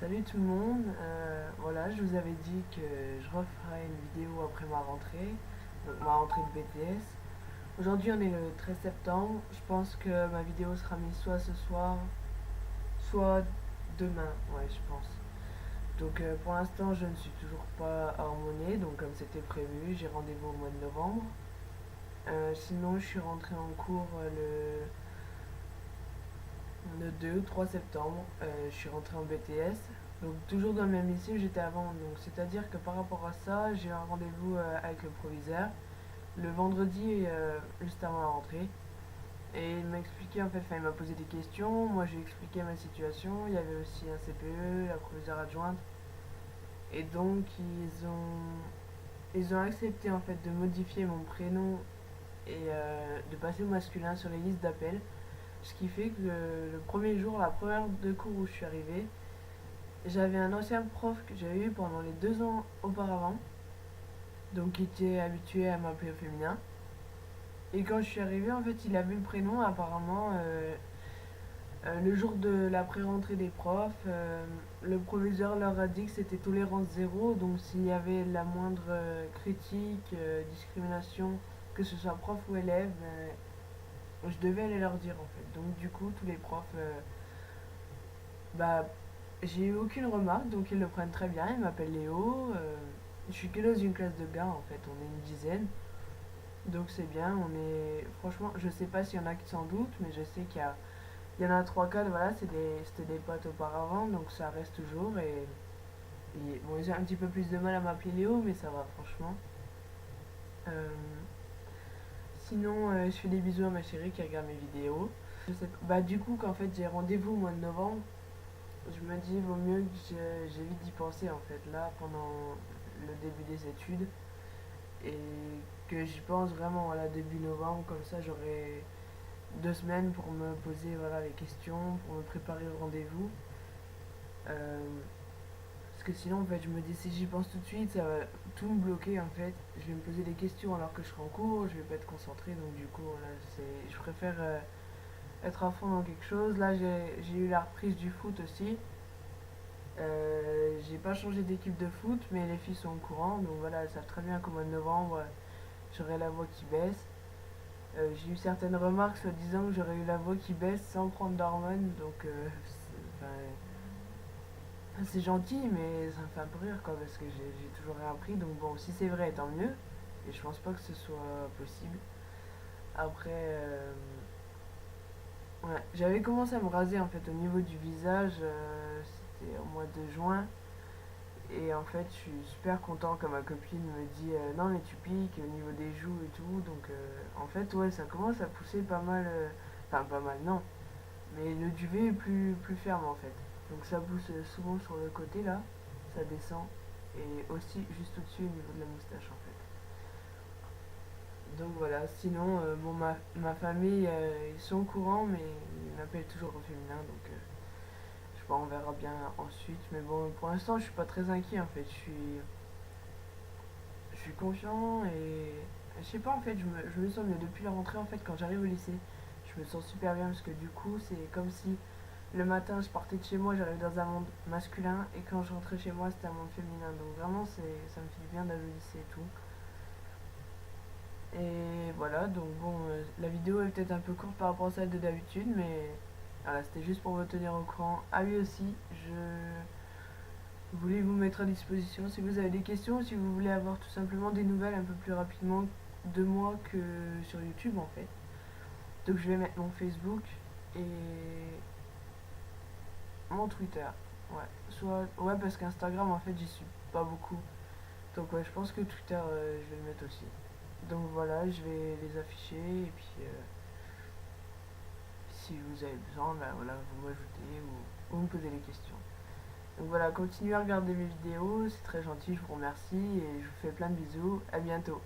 Salut tout le monde, voilà, je vous avais dit que je referai une vidéo après ma rentrée, donc ma rentrée de BTS. Aujourd'hui on est le 13 septembre, je pense que ma vidéo sera mise soit ce soir, soit demain, ouais je pense. Donc pour l'instant je ne suis toujours pas hormonée, donc comme c'était prévu, j'ai rendez-vous au mois de novembre. Sinon je suis rentrée en cours le 2 ou 3 septembre, je suis rentrée en BTS. Donc toujours dans le même lycée où j'étais avant. Donc c'est-à-dire que par rapport à ça, j'ai eu un rendez-vous avec le proviseur le vendredi juste avant la rentrée. Et il m'a expliqué en fait, enfin il m'a posé des questions, moi j'ai expliqué ma situation, il y avait aussi un CPE, la proviseure adjointe. Et donc ils ont accepté en fait de modifier mon prénom et de passer au masculin sur les listes d'appel. Ce qui fait que le premier jour, la première de cours où je suis arrivée, j'avais un ancien prof que j'avais eu pendant les 2 ans auparavant, donc qui était habitué à m'appeler au féminin. Et quand je suis arrivée, en fait, il a vu le prénom apparemment le jour de la pré-rentrée des profs. Le proviseur leur a dit que c'était tolérance zéro, donc s'il y avait la moindre critique, discrimination, que ce soit prof ou élève, je devais aller leur dire en fait. Donc du coup, tous les profs bah, j'ai eu aucune remarque, donc ils le prennent très bien. Ils m'appellent Léo. Je suis que dans une classe de gars en fait, on est une dizaine. Donc c'est bien, on est. Franchement, je sais pas s'il y en a qui s'en doutent, mais je sais il y en a 3-4, voilà, c'était des potes auparavant, donc ça reste toujours. Bon, ils ont un petit peu plus de mal à m'appeler Léo, mais ça va, franchement. Euh, Sinon, je fais des bisous à ma chérie qui regarde mes vidéos. Je sais pas. Bah, du coup, qu'en fait, j'ai rendez-vous au mois de novembre. Je me dis, vaut mieux que j'évite d'y penser en fait, là, pendant le début des études. Et que j'y pense vraiment, voilà, début novembre, comme ça j'aurai 2 semaines pour me poser voilà, les questions, pour me préparer au rendez-vous. Euh, Parce que sinon, en fait, je me dis, si j'y pense tout de suite, ça va tout me bloquer en fait. Je vais me poser des questions alors que je serai en cours, je vais pas être concentré, donc du coup, voilà, je préfère être à fond dans quelque chose. Là, j'ai eu la reprise du foot aussi. J'ai pas changé d'équipe de foot, mais les filles sont au courant, donc voilà, elles savent très bien qu'au mois de novembre, j'aurai la voix qui baisse. J'ai eu certaines remarques soit disant que j'aurais eu la voix qui baisse sans prendre d'hormones, donc c'est gentil, mais ça me fait un peu rire quoi, parce que j'ai toujours rien appris, donc bon, si c'est vrai, tant mieux, et je pense pas que ce soit possible. Après, ouais, j'avais commencé à me raser en fait au niveau du visage, c'était au mois de juin. Et en fait, je suis super content quand ma copine me dit non, mais tu piques au niveau des joues et tout. Donc, en fait, ouais, ça commence à pousser pas mal. Enfin, pas mal, non. Mais le duvet est plus ferme en fait. Donc, ça pousse souvent sur le côté là. Ça descend. Et aussi juste au-dessus au niveau de la moustache en fait. Donc, voilà. Sinon, bon, ma famille, ils sont au courant, mais ils m'appellent toujours au féminin. Donc, je sais pas, on verra bien ensuite. Mais bon, pour l'instant, je suis pas très inquiet en fait. Je suis confiant et je sais pas en fait, je me sens mieux depuis la rentrée en fait quand j'arrive au lycée. Je me sens super bien parce que du coup c'est comme si le matin je partais de chez moi, j'arrivais dans un monde masculin et quand je rentrais chez moi c'était un monde féminin. Donc vraiment ça me fait du bien d'aller au lycée et tout. Et voilà, donc bon, la vidéo est peut-être un peu courte par rapport à celle de d'habitude, mais voilà, c'était juste pour vous tenir au courant. Ah oui aussi, je voulais vous mettre à disposition si vous avez des questions, si vous voulez avoir tout simplement des nouvelles un peu plus rapidement de moi que sur YouTube en fait. Donc je vais mettre mon Facebook et mon Twitter. Ouais, ouais parce qu'Instagram en fait j'y suis pas beaucoup. Donc ouais, je pense que Twitter je vais le mettre aussi. Donc voilà, je vais les afficher et puis si vous avez besoin, ben voilà, vous m'ajoutez ou vous me posez les questions. Donc voilà, continuez à regarder mes vidéos, c'est très gentil, je vous remercie et je vous fais plein de bisous. À bientôt.